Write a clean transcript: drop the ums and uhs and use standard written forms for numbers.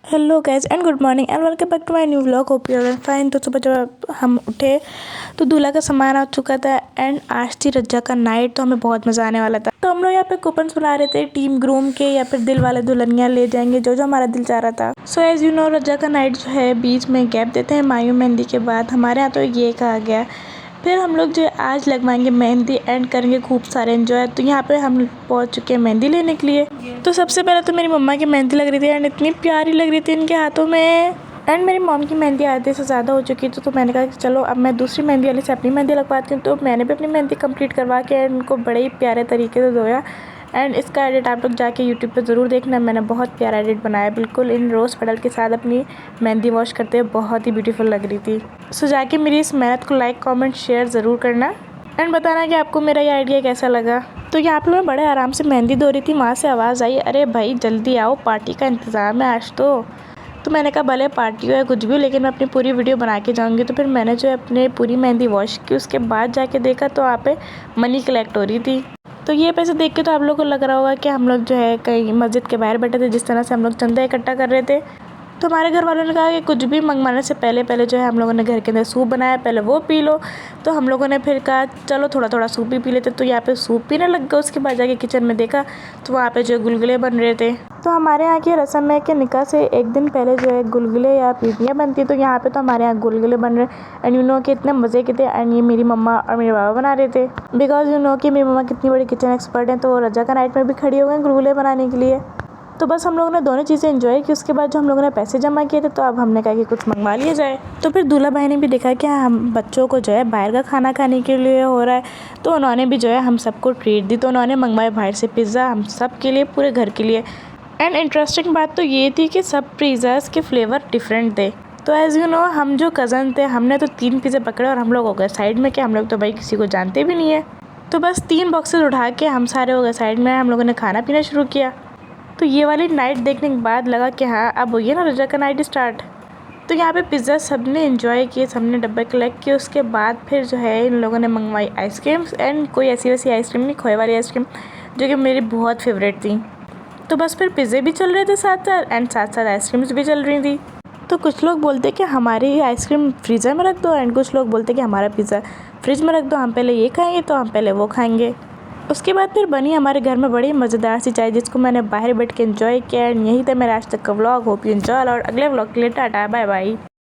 Hello guys and good morning and welcome back to my new vlog. Hope you are fine. तो सुबह जब हम उठे तो दूल्हा का सामान आ चुका था एंड आज थी रज्जा का नाइट। तो हमें बहुत मज़ा आने वाला था। तो हम लोग यहाँ पे कूपन्स बना रहे थे टीम ग्रूम के या फिर दिल वाले दुल्हनिया ले जाएंगे जो जो हमारा दिल चाह रहा था। सो एज यू नो रज्जा का नाइट जो है बीच में गैप देते हैं मायूं मेहंदी के बाद। हमारे यहाँ तो ये कहा गया। फिर हम लोग जो है आज लगवाएंगे मेहंदी एंड करेंगे खूब सारे एंजॉय। तो यहाँ पे हम पहुँच चुके हैं मेहंदी लेने के लिए। तो सबसे पहले तो मेरी मम्मा की मेहंदी लग रही थी एंड इतनी प्यारी लग रही थी इनके हाथों में। एंड मेरी मॉम की मेहंदी आधे से ज़्यादा हो चुकी थी तो मैंने कहा कि चलो अब मैं दूसरी मेहंदी वाली से अपनी मेहंदी लगवाती हूँ। तो मैंने भी अपनी मेहंदी कंप्लीट करवा के इनको बड़े ही प्यारे तरीके से धोया। एंड इसका एडिट आप लोग जाके यूट्यूब पे ज़रूर देखना। मैंने बहुत प्यारा एडिट बनाया बिल्कुल इन रोज़ पेडल के साथ अपनी मेहंदी वॉश करते हुए बहुत ही ब्यूटीफुल लग रही थी। सो जाके मेरी इस मेहनत को लाइक कमेंट शेयर ज़रूर करना एंड बताना कि आपको मेरा ये आइडिया कैसा लगा। तो यहाँ पर मैं बड़े आराम से मेहंदी धो रही थी, वहाँ से आवाज़ आई, अरे भाई जल्दी आओ पार्टी का इंतज़ाम है आज तो मैंने कहा भले पार्टी हो या कुछ भी हो लेकिन मैं अपनी पूरी वीडियो बना के जाऊँगी। तो फिर मैंने जो है अपने पूरी मेहंदी वॉश की। उसके बाद जाके देखा तो वहाँ पे मनी कलेक्ट हो रही थी। तो ये पैसे देख के तो आप लोगों को लग रहा होगा कि हम लोग जो है कहीं मस्जिद के बाहर बैठे थे, जिस तरह से हम लोग चंदा इकट्ठा कर रहे थे। तो हमारे घर वालों ने कहा कि कुछ भी मंगवाने से पहले जो है हम लोगों ने घर के अंदर सूप बनाया, पहले वो पी लो। तो हम लोगों ने फिर कहा चलो थोड़ा थोड़ा सूप भी पी लेते। तो यहाँ पे सूप पीने लग गए। उसके बाद जाके किचन में देखा तो वहाँ पे जो है गुलगुले बन रहे थे। तो हमारे यहाँ की रस्म है कि निकाह से एक दिन पहले जो है गुलगुले या पीपियाँ बनती। तो यहाँ पे तो हमारे यहाँ गुलगुले बन रहे एंड यू नो कि इतने मज़े के थे। एंड ये मेरी मम्मा और मेरे बाबा बना रहे थे बिकॉज यू नो कि मेरी मम्मा कितनी बड़ी किचन एक्सपर्ट हैं। तो वो रजा का नाइट में भी खड़ी हो गए गुलगुले बनाने के लिए। तो बस हम लोगों ने दोनों चीज़ें एंजॉय की। उसके बाद जो हम लोगों ने पैसे जमा किए थे तो अब हमने कहा कि कुछ मंगवा लिया जाए। तो फिर दूल्हा भाई ने भी देखा कि हम बच्चों को जो है बाहर का खाना खाने के लिए हो रहा है तो उन्होंने भी जो है हम सबको ट्रीट दी। तो उन्होंने मंगवाए बाहर से पिज़्ज़ा हम सब के लिए, पूरे घर के लिए। एंड इंटरेस्टिंग बात तो ये थी कि सब पिज़्ज़ाज़ के फ्लेवर डिफरेंट थे। तो एज़ यू नो हम जो कज़न थे हमने तो 3 पिज़्ज़ा पकड़े और हम लोग हो गए साइड में कि हम लोग तो भाई किसी को जानते भी नहीं है। तो बस 3 बॉक्सेस उठा के हम सारे हो गए साइड में। हम लोगों ने खाना पीना शुरू किया। तो ये वाली नाइट देखने के बाद लगा कि हाँ अब हो गया ना रजा का नाइट स्टार्ट। तो यहाँ पे पिज़्ज़ा सबने एंजॉय किए, सबने डब्बे कलेक्ट किए। उसके बाद फिर जो है इन लोगों ने मंगवाई आइसक्रीम्स एंड कोई ऐसी वैसी आइसक्रीम नहीं, खोए वाली आइसक्रीम जो कि मेरी बहुत फेवरेट थी। तो बस फिर पिज़्ज़े भी चल रहे थे साथ साथ एंड साथ साथ आइसक्रीम्स भी चल रही थी। तो कुछ लोग बोलते कि हमारी आइसक्रीम फ्रीज़र में रख दो एंड कुछ लोग बोलते कि हमारा पिज़्ज़ा फ्रिज में रख दो, हम पहले ये खाएंगे तो हम पहले वो खाएंगे। उसके बाद फिर बनी हमारे घर में बड़ी मज़ेदार सी चाय जिसको मैंने बाहर बैठ के एंजॉय किया। एंड यही था मेरा आज तक का व्लॉग। होप यू एंजॉय और अगले व्लॉग के लिए टाटा बाय बाय।